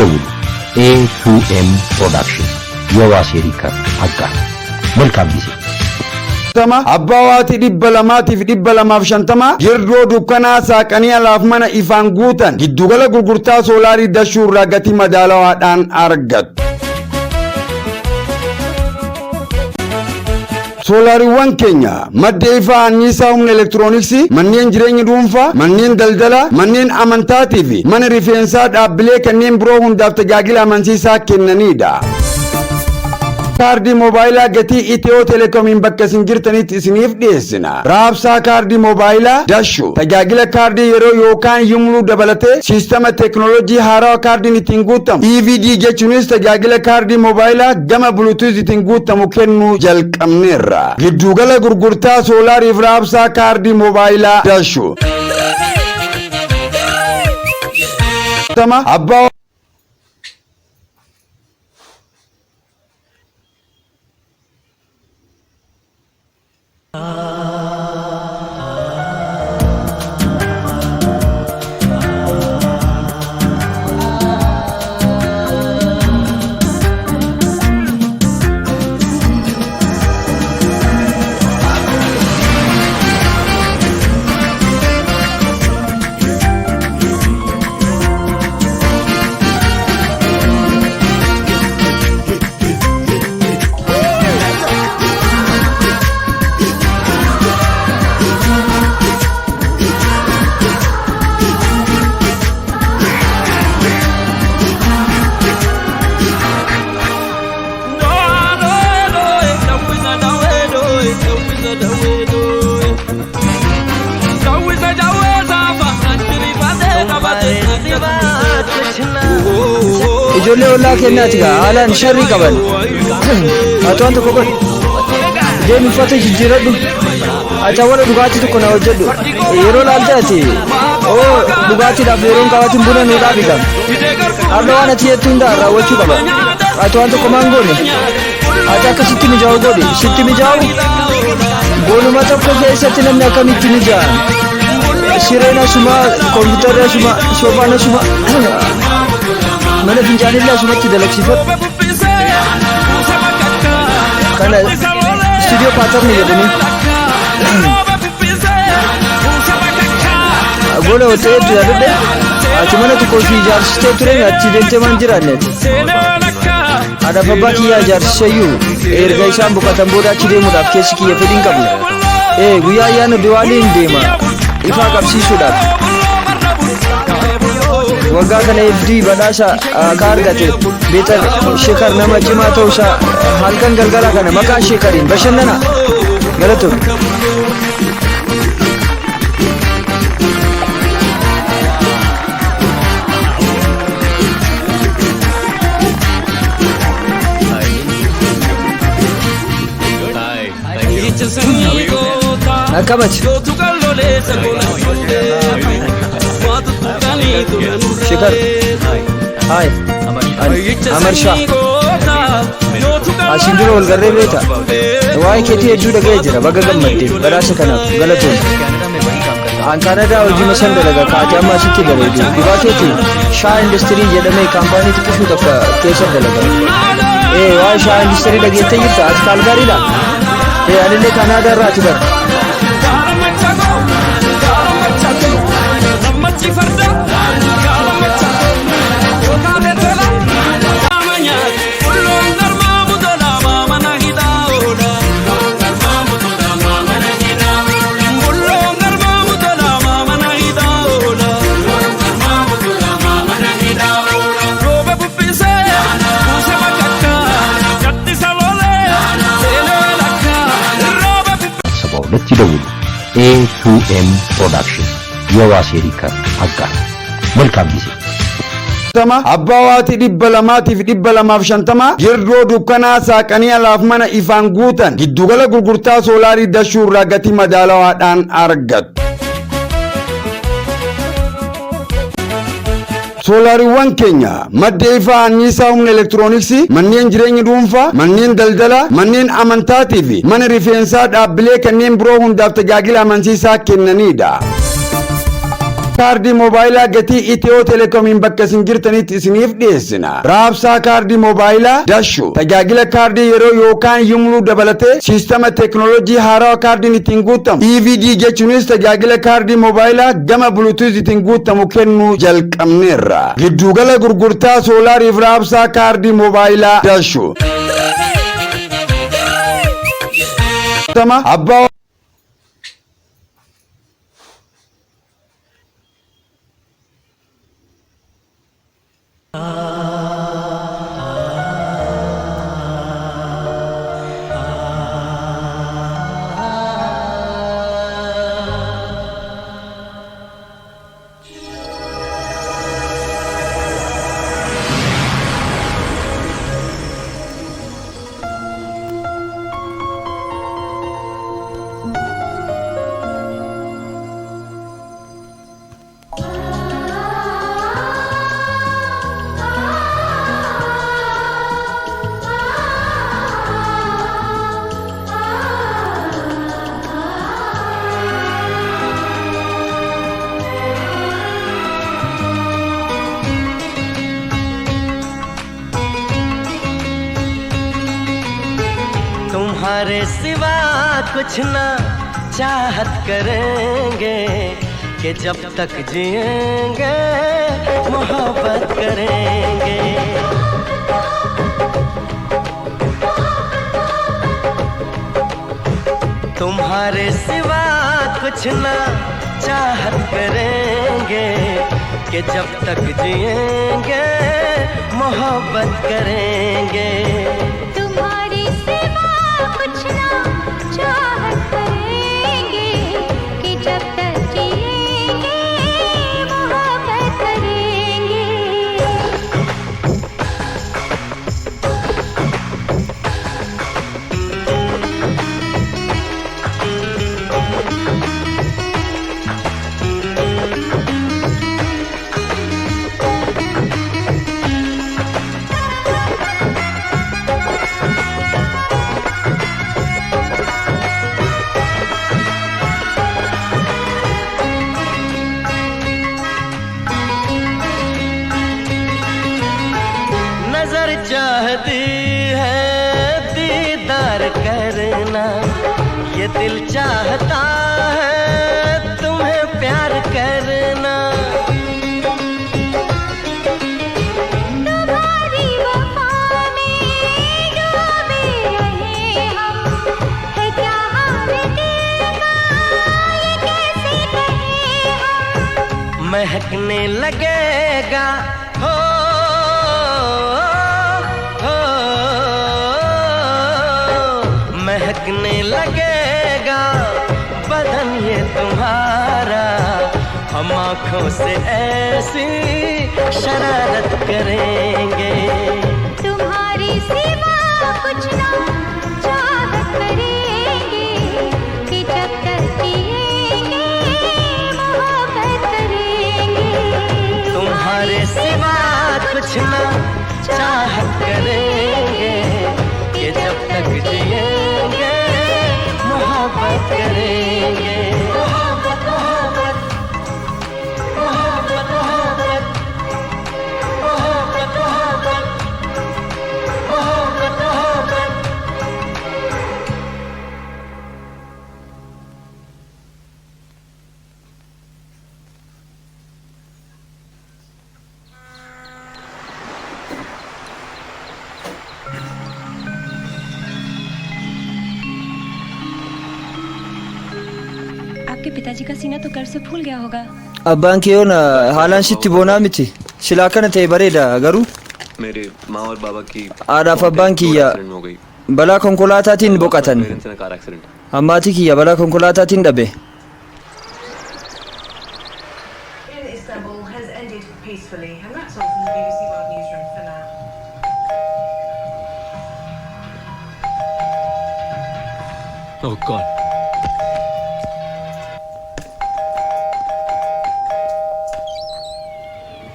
ደውሉ። A2M ፕሮዳክሽን የዋሴ ሪከርድ አጋር። መልካም ጊዜ። Abbawaati 200 girdoo dukkanaa saaqanii alaaf mana ifaan guutan giddugala gurgurtaa soolaarii dashuu irraa gatii madaalawaadhaan argattu. Soolaariiwwan keenya madda ifaa anniisaa humna elektirooniksii, manneen jireenya dhuunfaa, manneen daldalaa, manneen amantaatii fi mana rifeensaa dhaabbilee kanneen biroo hundaaf tajaajila amansiisaa kennanidha. Kaardii moobaayilaa gatii Itiyoo Telekoomiin bakka isin jirtanitti isiniif dhiyeessina. Raabsaa kaardii moobaayilaa Dashu tajaajila kaardii yeroo yookaan yumluu dabalatee siistama teekinooloojii haarawaa kaardiin ittiin guutamu EVD jechuunis tajaajila kaardii moobaayilaa gama buluutuuz ittiin guutamu kennuu jalqabneerra. Giddugala gurgurtaa soolaariif raabsaa kaardii moobaayilaa Dashu. ijoollee ollaa kennaati gaa haalaan sharrii qaban ati waan tokko godhi deemi uffata jijjiiradhu ati warra dhugaatii tokko na hojjedhu yeroo laaltaati dhugaatiidhaaf yeroon qabatiin buna nuu dhaabitam har'a waan ati jettu hundaa raawwachuu qaba ati waan tokko maan goone ati akka sitti mijaa'u godhi sitti mijaa'u boonuma tokko keessatti namni akkamitti mijaa'an sireen asuma kompiitarri asuma soofaan asuma mana fincaanillee asumatti dalagsifadhu kana istuudiyoo paatarni jedhanii gola hoteetu yaadadhe ati mana tokko fi ijaarsistee ture achi deemtee maan jiraanneeti haadhaaf abbaa kiyyaa ijaarsiseyyuu erga isaan boqotan booda achi deemuudhaaf keessi kiyya fedhiin qabu guyyaa ayyaana diwaaliin deema ifaa qabsiisuudhaaf waggaa kana FD badhaasa ka argate beetar shekar nama cimaa ta'uusaa halkan galgala kana maqaa shekariin bashannana galatoon akkamitti Shekar, hai, Amar Shah. Asin dura wal garree beeta. Waa'ee keetii hedduu dhaga'ee jira baga gammadde badhaasa kanaaf galatoon. An Kaanadaa hojii masan dalaga kaatee amma asitti dalagu. Dhugaa keetii Shaa Industirii jedhamee kaampaanii xiqqishuu tokko keessa dalaga. Waa'ee Shaa Industirii dhageettee jirta ati Kaalgaariidha. Anillee Kaanaadaa irraa ati bara. ደውሉ። A2M ፕሮዳክሽን የዋሴ ሪከርድ አጋር። መልካም ጊዜ። Tama abbawaati 200 girdoo dukkanaa saaqanii alaaf mana ifaan guutan giddugala gurgurtaa soolaarii dashuu irraa gatii madaalawaadhaan argattu. Soolaariiwwan keenya madda ifaa anniisaa humna elektirooniksii manneen jireenya dhuunfaa manneen daldalaa manneen amantaatii fi mana rifeensaa dhaabbilee kanneen biroo hundaaf tajaajila amansiisaa kennanidha. Kaardii moobaayilaa gatii Itiyoo Telekoomiin bakka isin jirtanitti isiniif dhiyeessina. Raabsaa kaardii moobaayilaa Dashu tajaajila kaardii yeroo yookaan yimluu dabalatee siistama teekinooloojii haarawaa kaardiin ittiin guutamu EVD jechuunis tajaajila kaardii moobaayilaa gama buluutuuz ittiin guutamu kennuu jalqabneerra. Giddugala gurgurtaa soolaariif raabsaa kaardii moobaayilaa Dashu. Abbaa तुम्हारे सिवा कुछ ना चाहत करेंगे कि जब तक जिएंगे मोहब्बत करेंगे। तुम्हारे सिवा कुछ ना चाहत करेंगे कि जब तक जिएंगे मोहब्बत करेंगे। तुम्हारे सिवा कुछ ना चाहत करेंगे कि जब तक जिएंगे मोहब्बत करेंगे। चाहती है दीदार करना, ये दिल चाहता है तुम्हें प्यार करना। तुम्हारी वफा में डूबे रहे हम, है क्या हाल दिल का ये कैसे कहें हम। महकने लगेगा हो महकने लगेगा बदन ये तुम्हारा, हम आँखों से ऐसी शरारत करेंगे। तुम्हारी सिवा कुछ ना चाहत करेंगे कि जब तक जिएंगे मोहब्बत करेंगे। तुम्हारे सिवा कुछ ना चाहत करेंगे कि जब तक जिएंगे मोहब्बत करेंगे। मोहब्बत मोहब्बत मोहब्बत मोहब्बत मोहब्बत मोहब्बत मोहब्बत मोहब्बत। आपके पिताजी का सीना तो कर्ज से फूल गया होगा। Abbaan kee yoona haalaan sitti boonaa miti. Silaa kana ta'e bareeda garuu मेरे माँ और बाबा की haadhaaf abbaan kiyya एक्सीडेंट हो गई। balaa konkolaataatiin boqotan. पेरेंट्स ने car accident. Hammaatii kiyya balaa konkolaataatiin dhabe. In Istanbul has ended peacefully, and that's all from the BBC. Oh God.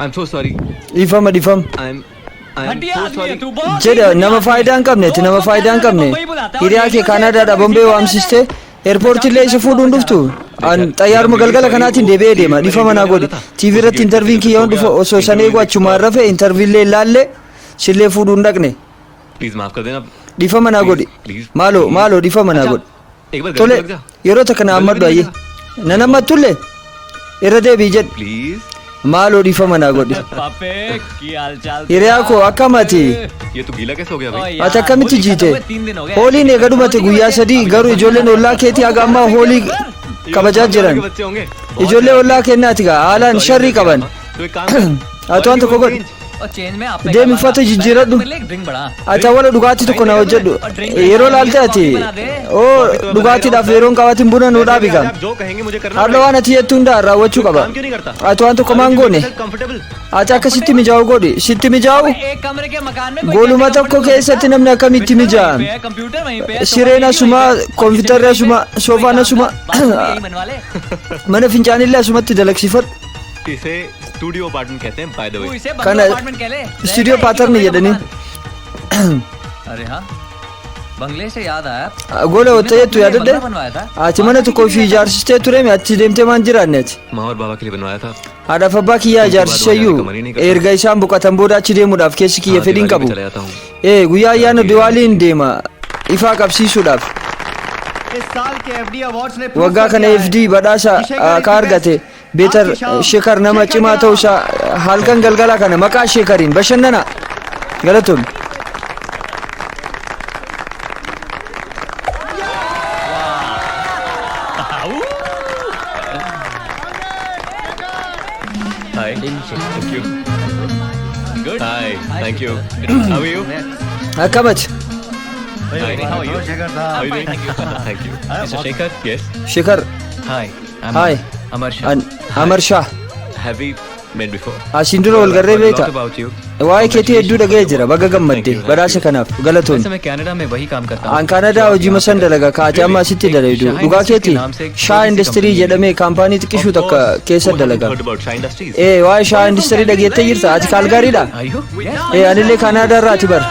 I'm so sorry. Dhiifama dhiifama. I'm so sorry. jedha nama faayidaa hin qabneeti nama faayidaa hin qabne hiriyaa kee kaanaadaadha bombee waamsiste eerpoortiillee isa fuudhuun dhuftu an xayyaaruma galgala kanaatiin deebi'ee deema dhiifama naa godhi tiivii irratti intarviin kiyyoon dhufa osoo san eegu achumaan rafe intarviillee ilaalle sillee fuudhuun dhaqne Please maaf kar dena. dhiifama naa godhi maaloo dhiifama naa godhi एक बार tole घर लग जा. yeroo takka na ammadhu ayye nan ammattullee irra deebii jedhu Please. maaloo dhiifama naa godhi पापे की हालचाल hiriyaa koo akkamati ये तू गीला कैसे हो गया भाई? ati akkamitti jiite 3 दिन हो गए hooliin eega dhumate guyyaa sadii garuu ijoolleen ollaa keetii haga ammaa hoolii kabajaa jiran बच्चे होंगे. ijoollee ollaa kennaati gaa haalaan sharrii qaban तो एक काम कर. ati waan tokko godhi और चेंज में आप deemi uffata jijjiiradhu ड्रिंक बड़ा ati awwala dhugaatii tokko na hojjedhu yeroo laalte ati oo dhugaatiidhaaf yeroon qabaatiin buna nuu dhaabi gaa आप जो कहेंगे मुझे करना har'a waan ati jettu hundaa raawwachuu qaba काम क्यों नहीं करता? ati waan tokko maan goone comfortable. ati akka sitti mijaa'u godhi sitti mijaa'u एक कमरे के मकान में gooluma tokko keessatti namni akkamitti mijaa'a computer वहीं पे sireen asuma kompiitarri asuma soofaan asuma यही बनवा ले mana fincaanillee asumatti dalagsifadhu इसे स्टूडियो अपार्टमेंट कहते हैं बाय द तू वे. इसे Kana- बंगला अपार्टमेंट कह ले studio pattern jedhanii अरे हाँ बंगले से याद आया gola wata jettu तूने yaadadde बंगला बनवाया था ati mana tokko fi ijaarsistee turemi ati deemtee maan jiraanne ati माँ और बाबा के लिए बनवाया था. haadhaaf abbaa kiyyaa ijaarsiseyyuu erga isaan boqotan booda achi deemuudhaaf keessi kiyya हाँ, fedhiin दिवाली qabu में चला जाता हूँ. guyyaa ayyaana diwaaliin deema ifaa qabsiisuudhaaf इस साल के एफडी अवार्ड्स ने waggaa kana FD badhaasa ka argate beetar sheekar nama cimaa ta'uu isaa halkan galgala kana maqaa sheekariin bashannana galatoon Hi. Thank you. Good. Hi. Thank you. How are you? akkamati Hi. How are you? How are you doing? Thank you. Mr. Shekhar? Yes. sheekar hi Hi. Amar Shah an amar shah Have we met before? asiin dura wal garree What beekta about you? waa'ee keetii hedduu dhaga'ee jira baga gammadde badhaasa kanaaf galatoon वैसे मैं कनाडा में वही काम करता हूँ an kaanadaa hojii masan dalaga kaate amma asitti dalaydu dhugaa keeti shaa industirii jedhamee kaampaanii xiqqishuu takka keessa dalaga Heard about Shah Industries? waa'ee shaa industirii dhageettee jirta ati kaalgaariidha Are you? Yes. anillee kaanadaa irraati bar